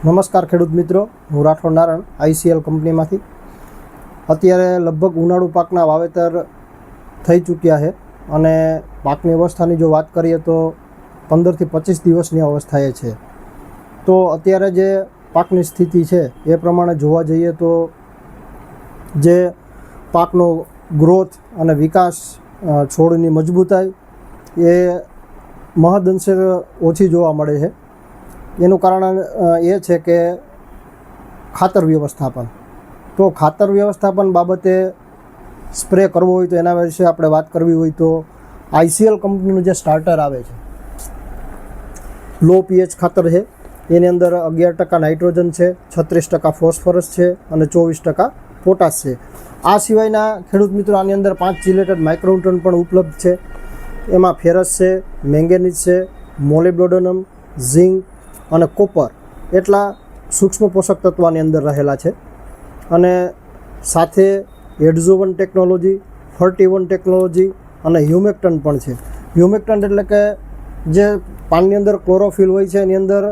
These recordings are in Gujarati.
નમસ્કાર ખેડૂત મિત્રો, હું રાઠોડ નારાયણ ICL કંપનીમાંથી. અત્યારે લગભગ ઉનાળુ પાકના વાવેતર થઈ ચૂક્યા છે અને પાકની અવસ્થાની જો વાત કરીએ તો 15 થી 25 દિવસની અવસ્થાએ છે. તો અત્યારે જે પાકની સ્થિતિ છે એ પ્રમાણે જોવા જઈએ તો જે પાકનો ગ્રોથ અને વિકાસ, છોડની મજબૂતાઈ એ મહદઅંશે ઓછી જોવા મળે છે. એનું કારણ એ છે કે ખાતર વ્યવસ્થાપન. તો ખાતર વ્યવસ્થાપન બાબતે સ્પ્રે કરવો હોય તો એના વિશે આપણે વાત કરવી હોય તો ICL કંપનીનું જે સ્ટાર્ટર આવે છે, લો pH ખાતર છે. એની અંદર 11% નાઇટ્રોજન છે, 36% ફોસ્ફરસ છે અને 24% પોટાશ છે. આ સિવાયના ખેડૂત મિત્રો આની અંદર 5 ચિલેટેડ માઇક્રોન્યુટ્રન પણ ઉપલબ્ધ છે. એમાં ફેરસ છે, મેંગેનીઝ છે, મોલિબ્ડોનમ, ઝિંક અને કોપર એટલા સૂક્ષ્મ પોષક તત્વની અંદર રહેલા છે. અને સાથે એડઝોવન ટેકનોલોજી, 31 ટેકનોલોજી અને હ્યુમેક્ટન પણ છે. હ્યુમેક્ટન એટલે કે જે પાનની અંદર ક્લોરોફિલ હોય છે એની અંદર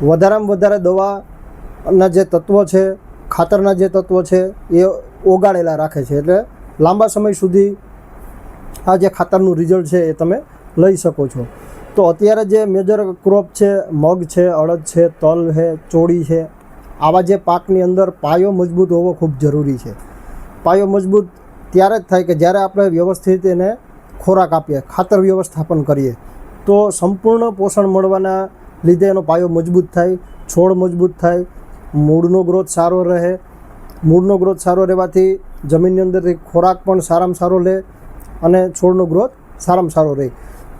વધારેમાં વધારે દવાના જે તત્વો છે, ખાતરના જે તત્વો છે એ ઓગાળેલા રાખે છે. એટલે લાંબા સમય સુધી આ જે ખાતરનું રિઝલ્ટ છે એ તમે લઈ શકો છો. તો અત્યારે જે મેજર ક્રોપ છે, મગ છે, અડદ છે, તલ છે, ચોળી છે, આવા જે પાકની અંદર પાયો મજબૂત હોવો ખૂબ જરૂરી છે. પાયો મજબૂત ત્યારે જ થાય કે જ્યારે આપણે વ્યવસ્થિત એને ખોરાક આપીએ, ખાતર વ્યવસ્થાપન કરીએ તો સંપૂર્ણ પોષણ મળવાના લીધે એનો પાયો મજબૂત થાય, છોડ મજબૂત થાય, મૂળનો ગ્રોથ સારો રહે. મૂળનો ગ્રોથ સારો રહેવાથી જમીનની અંદરથી ખોરાક પણ સારામાં સારો લે અને છોડનો ગ્રોથ સારામાં સારો રહે.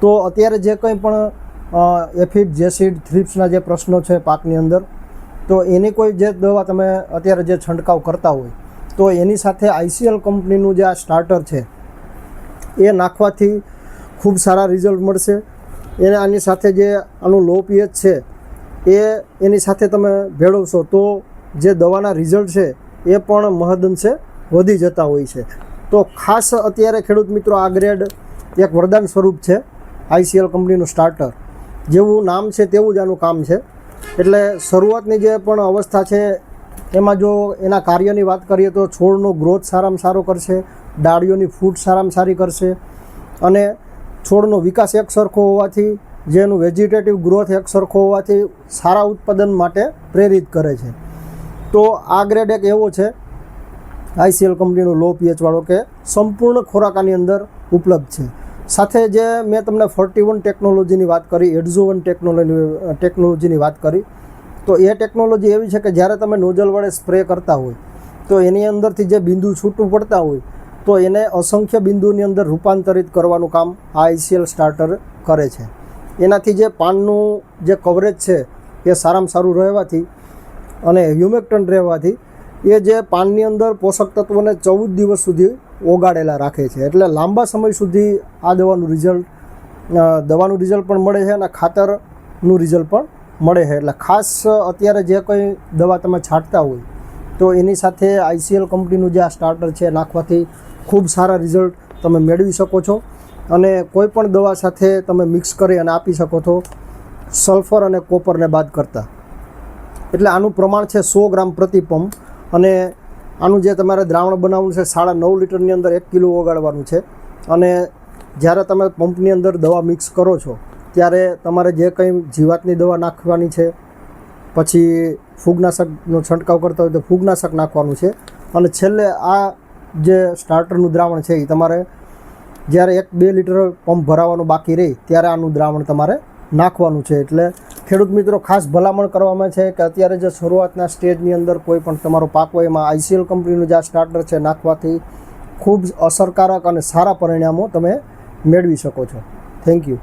તો અત્યારે જે કંઈ પણ એફિડ, જેસિડ, થ્રિપ્સના જે પ્રશ્નો છે પાકની અંદર, તો એની કોઈ જે દવા તમે અત્યારે જે છંટકાવ કરતા હોય તો એની સાથે ICL કંપનીનું જે આ સ્ટાર્ટર છે એ નાખવાથી ખૂબ સારા રિઝલ્ટ મળશે. એને આની સાથે જે આનું લો pH છે એ એની સાથે તમે ભેળવશો તો જે દવાના રિઝલ્ટ છે એ પણ મહદઅંશે વધી જતા હોય છે. તો ખાસ અત્યારે ખેડૂત મિત્રો આ ગ્રેડ એક વરદાન સ્વરૂપ છે. ICL કંપનીનું સ્ટાર્ટર જેવું નામ છે તેવું જ આનું કામ છે. એટલે શરૂઆતની જે પણ અવસ્થા છે એમાં જો એના કાર્યની વાત કરીએ તો છોડનો ગ્રોથ સારામાં સારો કરશે, ડાળીઓની ફૂટ સારામાં સારી કરશે અને છોડનો વિકાસ એક સરખો હોવાથી, જેનું વેજીટેટિવ ગ્રોથ એક સરખો હોવાથી સારા ઉત્પાદન માટે પ્રેરિત કરે છે. તો આ ગ્રેડ એક એવો છે ICL કંપનીનું લો pH વાળો કે સંપૂર્ણ ખોરાક આની અંદર ઉપલબ્ધ છે. સાથે જે મેં તમને 31 ટેકનોલોજીની વાત કરી, એડઝોવન ટેકનોલોજીની વાત કરી, તો એ ટેકનોલોજી એવી છે કે જ્યારે તમે નોઝલ વડે સ્પ્રે કરતા હોય તો એની અંદરથી જે બિંદુ છૂટું પડતા હોય તો એને અસંખ્ય બિંદુની અંદર રૂપાંતરિત કરવાનું કામ આ ICL સ્ટાર્ટર કરે છે. એનાથી જે પાનનું જે કવરેજ છે એ સારામાં સારું રહેવાથી અને હ્યુમેક્ટન રહેવાથી એ જે પાનની અંદર પોષક તત્વોને 14 દિવસ સુધી ઓગાળેલા રાખે છે. એટલે લાંબા સમય સુધી આ દવાનું રિઝલ્ટ પણ મળે છે અને ખાતરનું રિઝલ્ટ પણ મળે છે. એટલે ખાસ અત્યારે જે કંઈ દવા તમે છાંટતા હોય તો એની સાથે ICL કંપનીનું જે આ સ્ટાર્ટર છે નાખવાથી ખૂબ સારા રિઝલ્ટ તમે મેળવી શકો છો. અને કોઈ પણ દવા સાથે તમે મિક્સ કરી અને આપી શકો છો, સલ્ફર અને કોપરને બાદ કરતાં. એટલે આનું પ્રમાણ છે 100 ગ્રામ પ્રતિ પંપ. અને આનું જે તમારે દ્રાવણ બનાવવાનું છે 9.5 લીટરની અંદર 1 કિલો ઓગાળવાનું છે. અને જ્યારે તમે પંપની અંદર દવા મિક્સ કરો છો ત્યારે તમારે જે કંઈ જીવાતની દવા નાખવાની છે, પછી ફૂગનાશકનો છંટકાવ કરતા હોય તો ફૂગનાશક નાખવાનું છે. અને છેલ્લે આ જે સ્ટાર્ટરનું દ્રાવણ છે એ તમારે જ્યારે 1-2 લીટર પંપ ભરાવાનું બાકી રહે ત્યારે આનું દ્રાવણ તમારે નાખવાનું છે. એટલે ખેડૂત મિત્રો ખાસ ભલામણ કરવામાં છે કે અત્યારે જે શરૂઆતના સ્ટેજની અંદર કોઈ પણ તમારો પાક હોય એમાં ICL કંપનીનું જે આ સ્ટાર્ટર છે નાખવાથી ખૂબ અસરકારક અને સારા પરિણામો તમે મેળવી શકો છો. Thank you.